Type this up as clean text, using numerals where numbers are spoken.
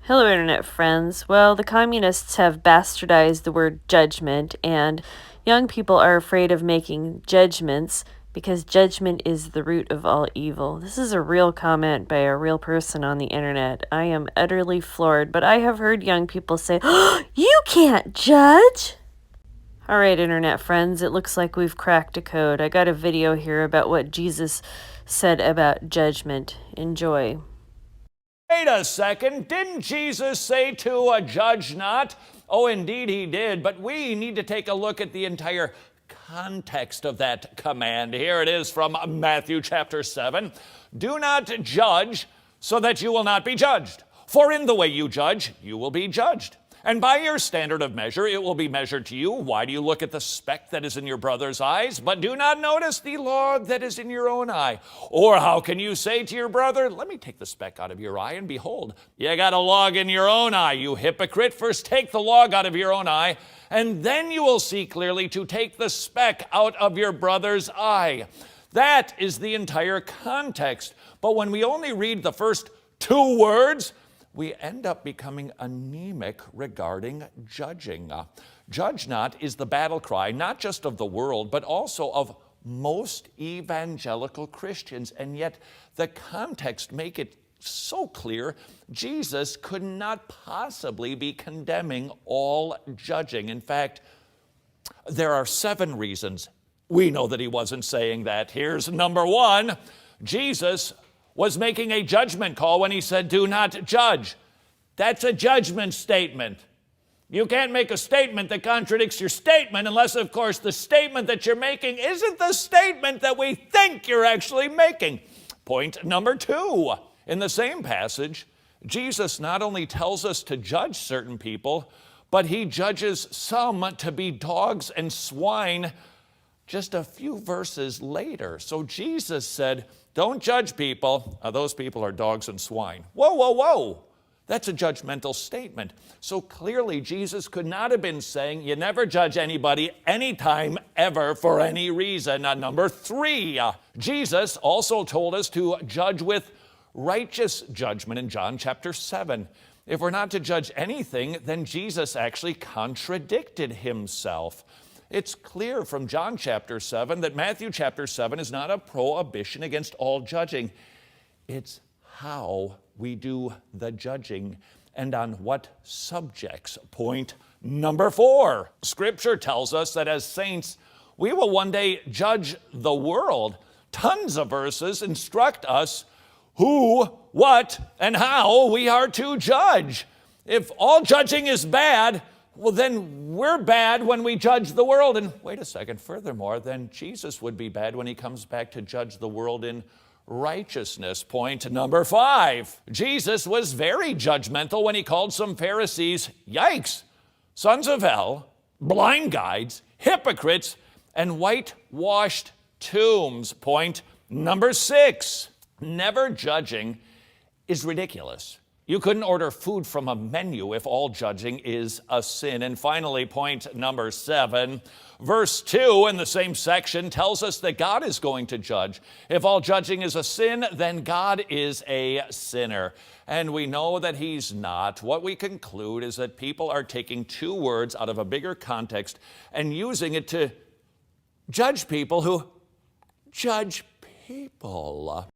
Hello, Internet friends. Well, the communists have bastardized the word judgment, and young people are afraid of making judgments because judgment is the root of all evil. This is a real comment by a real person on the internet. I am utterly floored, but I have heard young people say, "Oh, you can't judge!" All right, Internet friends, it looks like we've cracked a code. I got a video here about what Jesus said about judgment. Enjoy. Wait a second, didn't Jesus say to judge not? Oh, indeed he did, but we need to take a look at the entire context of that command. Here it is from Matthew chapter 7. Do not judge so that you will not be judged. For in the way you judge, you will be judged. And by your standard of measure, it will be measured to you. Why do you look at the speck that is in your brother's eyes, but do not notice the log that is in your own eye? Or how can you say to your brother, let me take the speck out of your eye, and behold, you got a log in your own eye, you hypocrite. First take the log out of your own eye, and then you will see clearly to take the speck out of your brother's eye. That is the entire context. But when we only read the first two words, we end up becoming anemic regarding judging. Judge not is the battle cry, not just of the world, but also of most evangelical Christians. And yet the context make it so clear, Jesus could not possibly be condemning all judging. In fact, there are 7 reasons we know that he wasn't saying that. Here's number 1. Jesus was making a judgment call when he said, do not judge. That's a judgment statement. You can't make a statement that contradicts your statement unless, of course, the statement that you're making isn't the statement that we think you're actually making. Point number 2. In the same passage, Jesus not only tells us to judge certain people, but he judges some to be dogs and swine just a few verses later. So Jesus said, don't judge people. Those people are dogs and swine. Whoa, whoa, whoa. That's a judgmental statement. So clearly Jesus could not have been saying you never judge anybody anytime ever for any reason. Number 3, Jesus also told us to judge with righteous judgment in John chapter 7. If we're not to judge anything, then Jesus actually contradicted himself. It's clear from John chapter 7 that Matthew chapter 7 is not a prohibition against all judging. It's how we do the judging and on what subjects. Point number 4. Scripture tells us that as saints, we will one day judge the world. Tons of verses instruct us who, what, and how we are to judge. If all judging is bad, well, then we're bad when we judge the world. And wait a second, furthermore, then Jesus would be bad when he comes back to judge the world in righteousness. Point number 5. Jesus was very judgmental when he called some Pharisees, yikes, sons of hell, blind guides, hypocrites, and whitewashed tombs. Point number 6. Never judging is ridiculous. You couldn't order food from a menu if all judging is a sin. And finally, point number 7, verse 2 in the same section tells us that God is going to judge. If all judging is a sin, then God is a sinner. And we know that he's not. What we conclude is that people are taking 2 words out of a bigger context and using it to judge people who judge people.